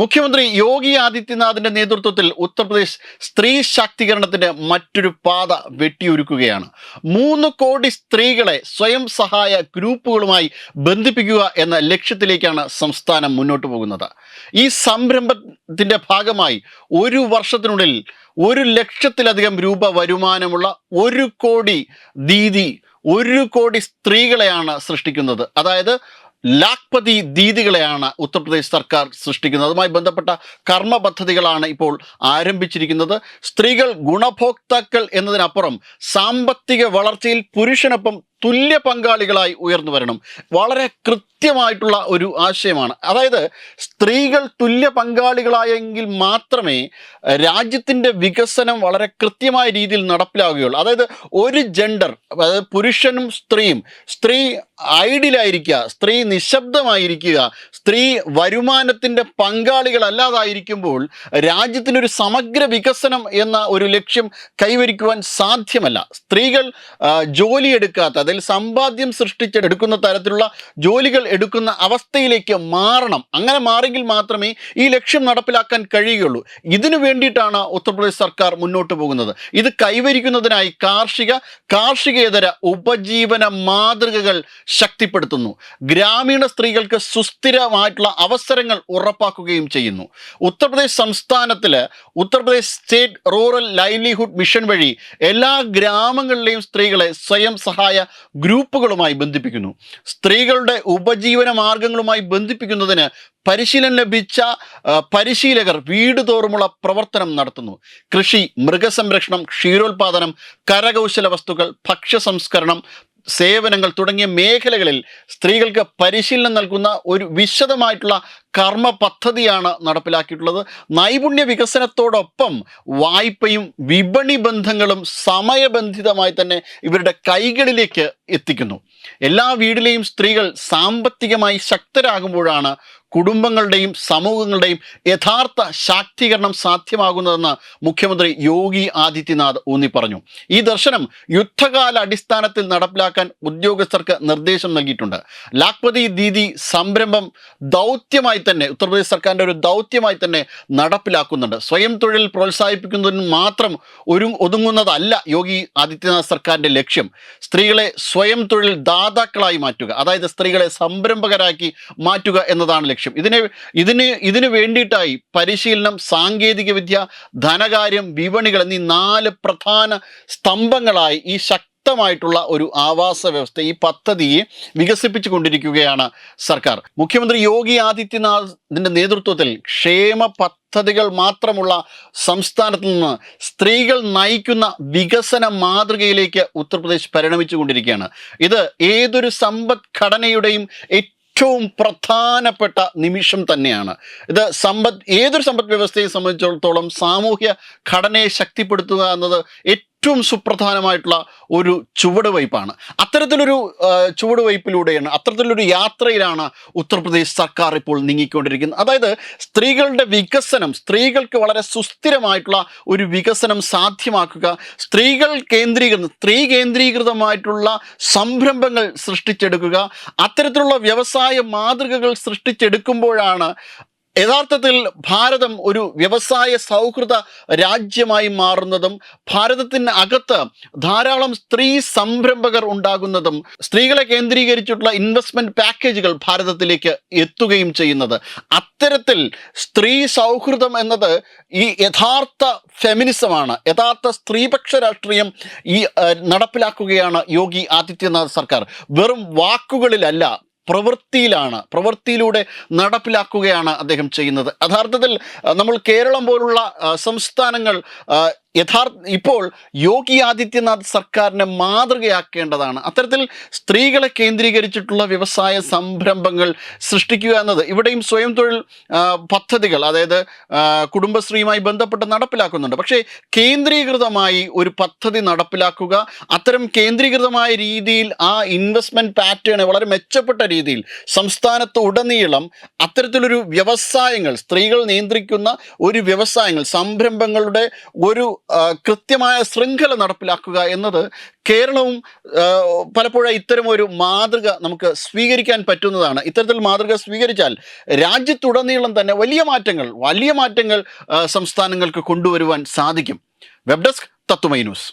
മുഖ്യമന്ത്രി യോഗി ആദിത്യനാഥിന്റെ നേതൃത്വത്തിൽ ഉത്തർപ്രദേശ് സ്ത്രീ ശാക്തീകരണത്തിന്റെ മറ്റൊരു പാത വെട്ടിയൊരുക്കുകയാണ്. 3 കോടി സ്ത്രീകളെ സ്വയം സഹായ ഗ്രൂപ്പുകളുമായി ബന്ധിപ്പിക്കുക എന്ന ലക്ഷ്യത്തിലേക്കാണ് സംസ്ഥാനം മുന്നോട്ട് പോകുന്നത്. ഈ സംരംഭത്തിന്റെ ഭാഗമായി 1 വർഷത്തിനുള്ളിൽ 1 ലക്ഷത്തിലധികം രൂപ വരുമാനമുള്ള 1 കോടി ദീദി 1 കോടി സ്ത്രീകളെയാണ് സൃഷ്ടിക്കുന്നത്. അതായത് ലാഖ്പതി ദീദികളെയാണ് ഉത്തർപ്രദേശ് സർക്കാർ സൃഷ്ടിക്കുന്നത്. അതുമായി ബന്ധപ്പെട്ട കർമ്മ പദ്ധതികളാണ് ഇപ്പോൾ ആരംഭിച്ചിരിക്കുന്നത്. സ്ത്രീകൾ ഗുണഭോക്താക്കൾ എന്നതിനപ്പുറം സാമ്പത്തിക വളർച്ചയിൽ പുരുഷനൊപ്പം തുല്യ പങ്കാളികളായി ഉയർന്നു വരണം. വളരെ കൃത്യമായിട്ടുള്ള ഒരു ആശയമാണ്. അതായത് സ്ത്രീകൾ തുല്യ പങ്കാളികളായെങ്കിൽ മാത്രമേ രാജ്യത്തിൻ്റെ വികസനം വളരെ കൃത്യമായ രീതിയിൽ നടപ്പിലാവുകയുള്ളൂ. അതായത് ഒരു ജെൻഡർ, അതായത് പുരുഷനും സ്ത്രീയും, സ്ത്രീ ഐഡിയലായിരിക്കുക, സ്ത്രീ നിശബ്ദമായിരിക്കുക, സ്ത്രീ വരുമാനത്തിൻ്റെ പങ്കാളികളല്ലാതായിരിക്കുമ്പോൾ രാജ്യത്തിനൊരു സമഗ്ര വികസനം എന്ന ഒരു ലക്ഷ്യം കൈവരിക്കുവാൻ സാധ്യമല്ല. സ്ത്രീകൾ ജോലിയെടുക്കാത്ത, അതിൽ സമ്പാദ്യം സൃഷ്ടിച്ചെടുക്കുന്ന തരത്തിലുള്ള ജോലികൾ എടുക്കുന്ന അവസ്ഥയിലേക്ക് മാറണം. അങ്ങനെ മാറിയെങ്കിൽ മാത്രമേ ഈ ലക്ഷ്യം നടപ്പിലാക്കാൻ കഴിയുകയുള്ളൂ. ഇതിനു വേണ്ടിയിട്ടാണ് ഉത്തർപ്രദേശ് സർക്കാർ മുന്നോട്ട് പോകുന്നത്. ഇത് കൈവരിക്കുന്നതിനായി കാർഷികേതര ഉപജീവന മാതൃകകൾ ശക്തിപ്പെടുത്തുന്നു. ഗ്രാമീണ സ്ത്രീകൾക്ക് സുസ്ഥിരമായിട്ടുള്ള അവസരങ്ങൾ ഉറപ്പാക്കുകയും ചെയ്യുന്നു. ഉത്തർപ്രദേശ് സംസ്ഥാനത്തിൽ Uttar Pradesh state rural livelihood mission വഴി എല്ലാ ഗ്രാമങ്ങളിലെയും സ്ത്രീകളെ സ്വയം സഹായ ഗ്രൂപ്പുകളുമായി ബന്ധിപ്പിക്കുന്നു. സ്ത്രീകളുടെ ഉപജീവന മാർഗങ്ങളുമായി ബന്ധിപ്പിക്കുന്നതിന് പരിശീലനം ലഭിച്ച പരിശീലകർ വീട് തോറുമുള്ള പ്രവർത്തനം നടത്തുന്നു. കൃഷി, മൃഗസംരക്ഷണം, ക്ഷീരോത്പാദനം, കരകൗശല വസ്തുക്കൾ, ഭക്ഷ്യ സംസ്കരണം, സേവനങ്ങൾ തുടങ്ങിയ മേഖലകളിൽ സ്ത്രീകൾക്ക് പരിശീലനം നൽകുന്ന ഒരു വിശദമായിട്ടുള്ള കർമ്മ പദ്ധതിയാണ് നടപ്പിലാക്കിയിട്ടുള്ളത്. നൈപുണ്യ വികസനത്തോടൊപ്പം വായ്പയും വിപണി ബന്ധങ്ങളും സമയബന്ധിതമായി തന്നെ ഇവരുടെ കൈകളിലേക്ക് എത്തിക്കുന്നു. എല്ലാ വീട്ടിലെയും സ്ത്രീകൾ സാമ്പത്തികമായി ശക്തരാകുമ്പോഴാണ് കുടുംബങ്ങളുടെയും സമൂഹങ്ങളുടെയും യഥാർത്ഥ ശാക്തീകരണം സാധ്യമാകുന്നതെന്ന് മുഖ്യമന്ത്രി യോഗി ആദിത്യനാഥ് ഊന്നി പറഞ്ഞു. ഈ ദർശനം യുദ്ധകാല അടിസ്ഥാനത്തിൽ നടപ്പിലാക്കാൻ ഉദ്യോഗസ്ഥർക്ക് നിർദ്ദേശം നൽകിയിട്ടുണ്ട്. ലാഖ്പതി ദീദി സംരംഭം ദൗത്യമായി തന്നെ ഉത്തർപ്രദേശ് സർക്കാരിൻ്റെ ഒരു ദൗത്യമായി തന്നെ നടപ്പിലാക്കുന്നുണ്ട്. സ്വയം തൊഴിൽ പ്രോത്സാഹിപ്പിക്കുന്നതിന് മാത്രം ഒതുങ്ങുന്നതല്ല യോഗി ആദിത്യനാഥ് സർക്കാരിൻ്റെ ലക്ഷ്യം. സ്ത്രീകളെ സ്വയം തൊഴിൽ ദാതാക്കളായി മാറ്റുക, അതായത് സ്ത്രീകളെ സംരംഭകരാക്കി മാറ്റുക എന്നതാണ് ലക്ഷ്യം. ഇതിന് വേണ്ടിയിട്ടായി പരിശീലനം, സാങ്കേതിക വിദ്യ, ധനകാര്യം, വിപണികൾ എന്നീ 4 പ്രധാന സ്തംഭങ്ങളായി ഈ ശക്തമായിട്ടുള്ള ഒരു ആവാസ വ്യവസ്ഥ, ഈ പദ്ധതിയെ വികസിപ്പിച്ചു കൊണ്ടിരിക്കുകയാണ് സർക്കാർ. മുഖ്യമന്ത്രി യോഗി ആദിത്യനാഥിൻ്റെ നേതൃത്വത്തിൽ ക്ഷേമ പദ്ധതികൾ മാത്രമുള്ള സംസ്ഥാനത്ത് നിന്ന് സ്ത്രീകൾ നയിക്കുന്ന വികസന മാതൃകയിലേക്ക് ഉത്തർപ്രദേശ് പരിണമിച്ചു കൊണ്ടിരിക്കുകയാണ്. ഇത് ഏതൊരു സമ്പദ്ഘടനയുടെയും ഏറ്റവും പ്രധാനപ്പെട്ട നിമിഷം തന്നെയാണ്. ഇത് ഏതൊരു സമ്പദ് വ്യവസ്ഥയെ സംബന്ധിച്ചിടത്തോളം സാമൂഹ്യ ഘടനയെ ശക്തിപ്പെടുത്തുക എന്നത് ഏറ്റവും സുപ്രധാനമായിട്ടുള്ള ഒരു ചുവടുവയ്പ്പാണ്. അത്തരത്തിലൊരു ചുവടുവയ്പ്പിലൂടെയാണ്, അത്തരത്തിലൊരു യാത്രയിലാണ് ഉത്തർപ്രദേശ് സർക്കാർ ഇപ്പോൾ നീങ്ങിക്കൊണ്ടിരിക്കുന്നത്. അതായത് സ്ത്രീകളുടെ വികസനം, സ്ത്രീകൾക്ക് വളരെ സുസ്ഥിരമായിട്ടുള്ള ഒരു വികസനം സാധ്യമാക്കുക, സ്ത്രീ കേന്ദ്രീകൃതമായിട്ടുള്ള സംരംഭങ്ങൾ സൃഷ്ടിച്ചെടുക്കുക, അത്തരത്തിലുള്ള വ്യവസായ മാതൃകകൾ സൃഷ്ടിച്ചെടുക്കുമ്പോഴാണ് യഥാർത്ഥത്തിൽ ഭാരതം ഒരു വ്യവസായ സൗഹൃദ രാജ്യമായി മാറുന്നതും ഭാരതത്തിന് അകത്ത് ധാരാളം സ്ത്രീ സംരംഭകർ ഉണ്ടാകുന്നതും സ്ത്രീകളെ കേന്ദ്രീകരിച്ചിട്ടുള്ള ഇൻവെസ്റ്റ്മെൻറ്റ് പാക്കേജുകൾ ഭാരതത്തിലേക്ക് എത്തുകയും ചെയ്യുന്നത്. അത്തരത്തിൽ സ്ത്രീ സൗഹൃദം എന്നത് ഈ യഥാർത്ഥ ഫെമിനിസമാണ്, യഥാർത്ഥ സ്ത്രീപക്ഷ രാഷ്ട്രീയം ഈ നടപ്പിലാക്കുകയാണ് യോഗി ആദിത്യനാഥ് സർക്കാർ. വെറും വാക്കുകളിലല്ല, പ്രവൃത്തിയിലൂടെ നടപ്പിലാക്കുകയാണ് അദ്ദേഹം ചെയ്യുന്നത്. യഥാർത്ഥത്തിൽ നമ്മൾ കേരളം പോലുള്ള സംസ്ഥാനങ്ങൾ ഇപ്പോൾ യോഗി ആദിത്യനാഥ് സർക്കാരിനെ മാതൃകയാക്കേണ്ടതാണ്. അത്തരത്തിൽ സ്ത്രീകളെ കേന്ദ്രീകരിച്ചിട്ടുള്ള വ്യവസായ സംരംഭങ്ങൾ സൃഷ്ടിക്കുക എന്നത് ഇവിടെയും സ്വയം തൊഴിൽ പദ്ധതികൾ, അതായത് കുടുംബശ്രീയുമായി ബന്ധപ്പെട്ട് നടപ്പിലാക്കുന്നുണ്ട്. പക്ഷേ കേന്ദ്രീകൃതമായി ഒരു പദ്ധതി നടപ്പിലാക്കുക, അത്തരം കേന്ദ്രീകൃതമായ രീതിയിൽ ആ ഇൻവെസ്റ്റ്മെൻറ്റ് പാറ്റേൺ വളരെ മെച്ചപ്പെട്ട രീതിയിൽ സംസ്ഥാനത്ത് ഉടനീളം അത്തരത്തിലൊരു വ്യവസായങ്ങൾ, സ്ത്രീകൾ നിയന്ത്രിക്കുന്ന ഒരു വ്യവസായങ്ങൾ, സംരംഭങ്ങളുടെ ഒരു കൃത്യമായ ശൃംഖല നടപ്പിലാക്കുക എന്നത് കേരളവും പലപ്പോഴും ഇത്തരമൊരു മാതൃക നമുക്ക് സ്വീകരിക്കാൻ പറ്റുന്നതാണ്. ഇത്തരത്തിൽ മാതൃക സ്വീകരിച്ചാൽ രാജ്യത്തുടനീളം തന്നെ വലിയ മാറ്റങ്ങൾ സംസ്ഥാനങ്ങൾക്ക് കൊണ്ടുവരുവാൻ സാധിക്കും. വെബ് ഡെസ്ക് തത്തുമൈ ന്യൂസ്.